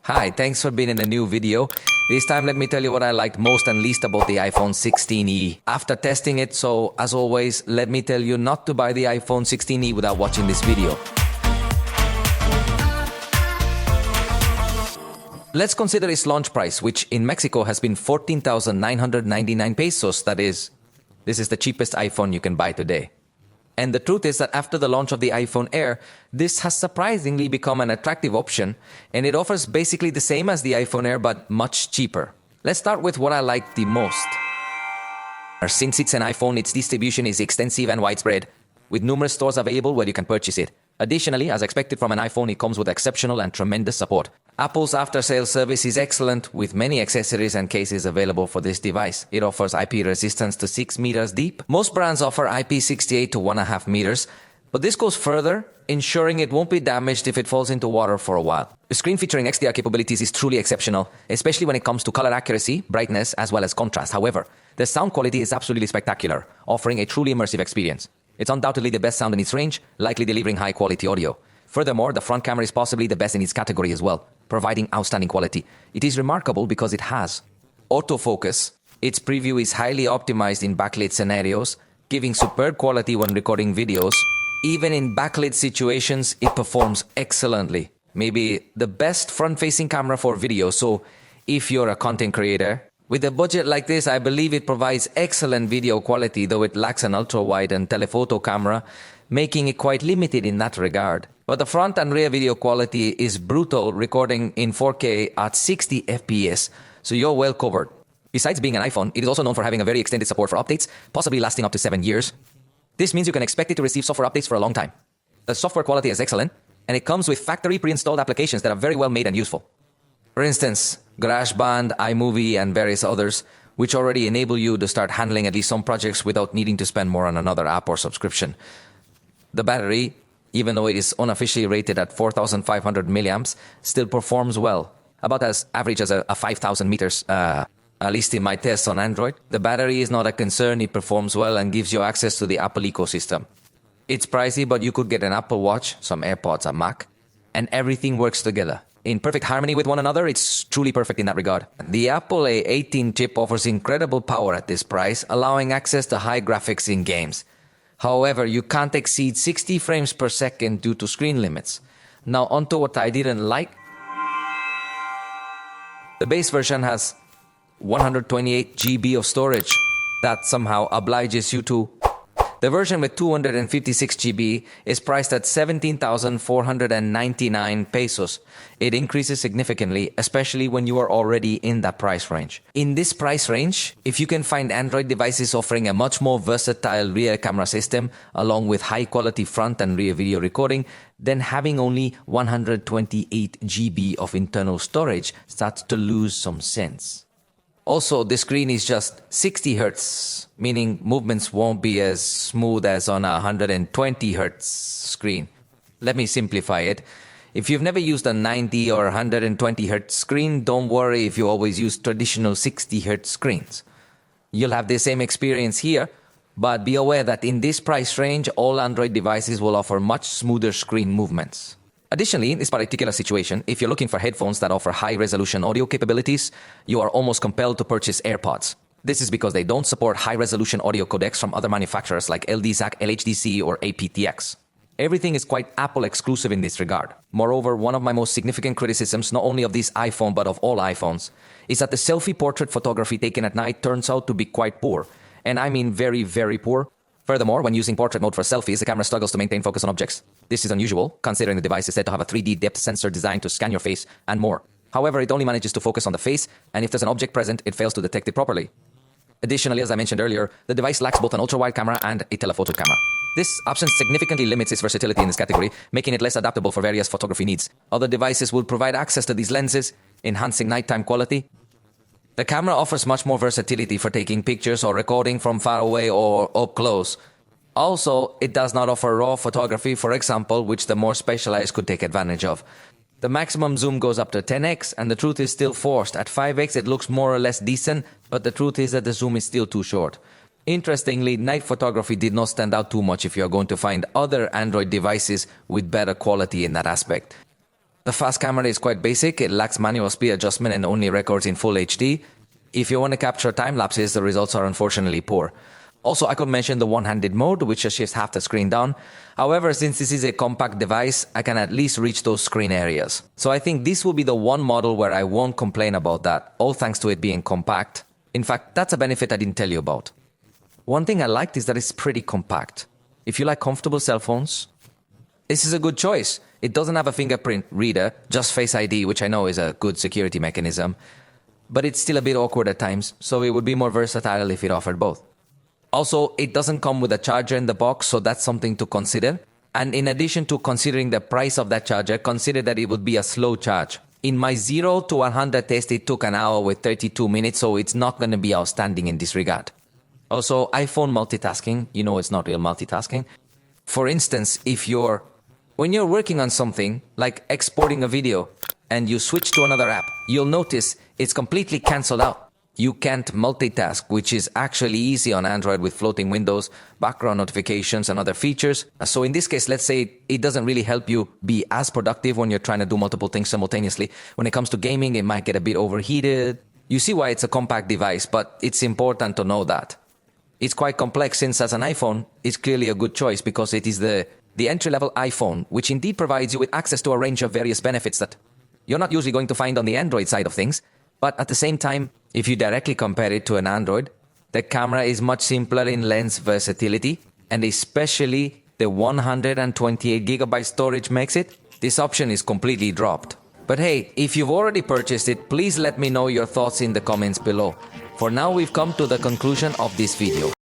Hi, thanks for being in a new video. This time let me tell you what I liked most and least about the iPhone 16e. After testing it, so as always, let me tell you not to buy the iPhone 16e without watching this video. Let's consider its launch price, which in Mexico has been 14,999 pesos. That is, this is the cheapest iPhone you can buy today. And the truth is that after the launch of the iPhone Air, this has surprisingly become an attractive option, and it offers basically the same as the iPhone Air but much cheaper. Let's start with what I like the most. Since it's an iPhone, its distribution is extensive and widespread, with numerous stores available where you can purchase it. Additionally, as expected from an iPhone, it comes with exceptional and tremendous support. Apple's after-sales service is excellent, with many accessories and cases available for this device. It offers IP resistance to 6 meters deep. Most brands offer IP68 to 1.5 meters, but this goes further, ensuring it won't be damaged if it falls into water for a while. The screen featuring XDR capabilities is truly exceptional, especially when it comes to color accuracy, brightness, as well as contrast. However, the sound quality is absolutely spectacular, offering a truly immersive experience. It's undoubtedly the best sound in its range, likely delivering high-quality audio. Furthermore, the front camera is possibly the best in its category as well, providing outstanding quality. It is remarkable because it has autofocus. Its preview is highly optimized in backlit scenarios, giving superb quality when recording videos. Even in backlit situations, it performs excellently. Maybe the best front-facing camera for video, so if you're a content creator, with a budget like this, I believe it provides excellent video quality, though it lacks an ultra-wide and telephoto camera, making it quite limited in that regard. But the front and rear video quality is brutal, recording in 4K at 60 FPS, so you're well covered. Besides being an iPhone, it is also known for having a very extended support for updates, possibly lasting up to 7 years. This means you can expect it to receive software updates for a long time. The software quality is excellent, and it comes with factory pre-installed applications that are very well made and useful. For instance, GarageBand, iMovie, and various others, which already enable you to start handling at least some projects without needing to spend more on another app or subscription. The battery, even though it is unofficially rated at 4,500 milliamps, still performs well, about as average as a 5,000 meters, at least in my tests on Android. The battery is not a concern, it performs well and gives you access to the Apple ecosystem. It's pricey, but you could get an Apple Watch, some AirPods, a Mac, and everything works together. In perfect harmony with one another, it's truly perfect in that regard. The Apple A18 chip offers incredible power at this price, allowing access to high graphics in games. However, you can't exceed 60 frames per second due to screen limits. Now onto what I didn't like. The base version has 128 GB of storage. That somehow obliges you to. The version with 256 GB is priced at 17,499 pesos. It increases significantly, especially when you are already in that price range. In this price range, if you can find Android devices offering a much more versatile rear camera system, along with high-quality front and rear video recording, then having only 128 GB of internal storage starts to lose some sense. Also, the screen is just 60 Hz, meaning movements won't be as smooth as on a 120 Hz screen. Let me simplify it. If you've never used a 90 or 120 Hz screen, don't worry if you always use traditional 60 Hz screens. You'll have the same experience here, but be aware that in this price range, all Android devices will offer much smoother screen movements. Additionally, in this particular situation, if you're looking for headphones that offer high-resolution audio capabilities, you are almost compelled to purchase AirPods. This is because they don't support high-resolution audio codecs from other manufacturers like LDZAC, LHDC, or aptX. Everything is quite Apple exclusive in this regard. Moreover, one of my most significant criticisms, not only of this iPhone but of all iPhones, is that the selfie portrait photography taken at night turns out to be quite poor. And I mean very, very poor. Furthermore, when using portrait mode for selfies, the camera struggles to maintain focus on objects. This is unusual, considering the device is said to have a 3D depth sensor designed to scan your face and more. However, it only manages to focus on the face, and if there's an object present, it fails to detect it properly. Additionally, as I mentioned earlier, the device lacks both an ultra-wide camera and a telephoto camera. This option significantly limits its versatility in this category, making it less adaptable for various photography needs. Other devices will provide access to these lenses, enhancing nighttime quality. The camera offers much more versatility for taking pictures or recording from far away or up close. Also, it does not offer RAW photography, for example, which the more specialized could take advantage of. The maximum zoom goes up to 10x, and the truth is still forced. At 5x, it looks more or less decent, but the truth is that the zoom is still too short. Interestingly, night photography did not stand out too much if you are going to find other Android devices with better quality in that aspect. The fast camera is quite basic, it lacks manual speed adjustment and only records in full HD. If you want to capture time lapses, the results are unfortunately poor. Also, I could mention the one-handed mode, which just shifts half the screen down. However, since this is a compact device, I can at least reach those screen areas. So I think this will be the one model where I won't complain about that, all thanks to it being compact. In fact, that's a benefit I didn't tell you about. One thing I liked is that it's pretty compact. If you like comfortable cell phones, this is a good choice. It doesn't have a fingerprint reader, just Face ID, which I know is a good security mechanism. But it's still a bit awkward at times, so it would be more versatile if it offered both. Also, it doesn't come with a charger in the box, so that's something to consider. And in addition to considering the price of that charger, consider that it would be a slow charge. In my 0 to 100 test, it took an hour with 32 minutes, so it's not going to be outstanding in this regard. Also, iPhone multitasking, you know it's not real multitasking. For instance, when you're working on something, like exporting a video, and you switch to another app, you'll notice it's completely cancelled out. You can't multitask, which is actually easy on Android with floating windows, background notifications, and other features. So in this case, let's say it doesn't really help you be as productive when you're trying to do multiple things simultaneously. When it comes to gaming, it might get a bit overheated. You see why it's a compact device, but it's important to know that. It's quite complex since as an iPhone, it's clearly a good choice because it is the entry-level iPhone, which indeed provides you with access to a range of various benefits that you're not usually going to find on the Android side of things. But at the same time, if you directly compare it to an Android, the camera is much simpler in lens versatility, and especially the 128GB storage makes it. This option is completely dropped. But hey, if you've already purchased it, please let me know your thoughts in the comments below. For now, we've come to the conclusion of this video.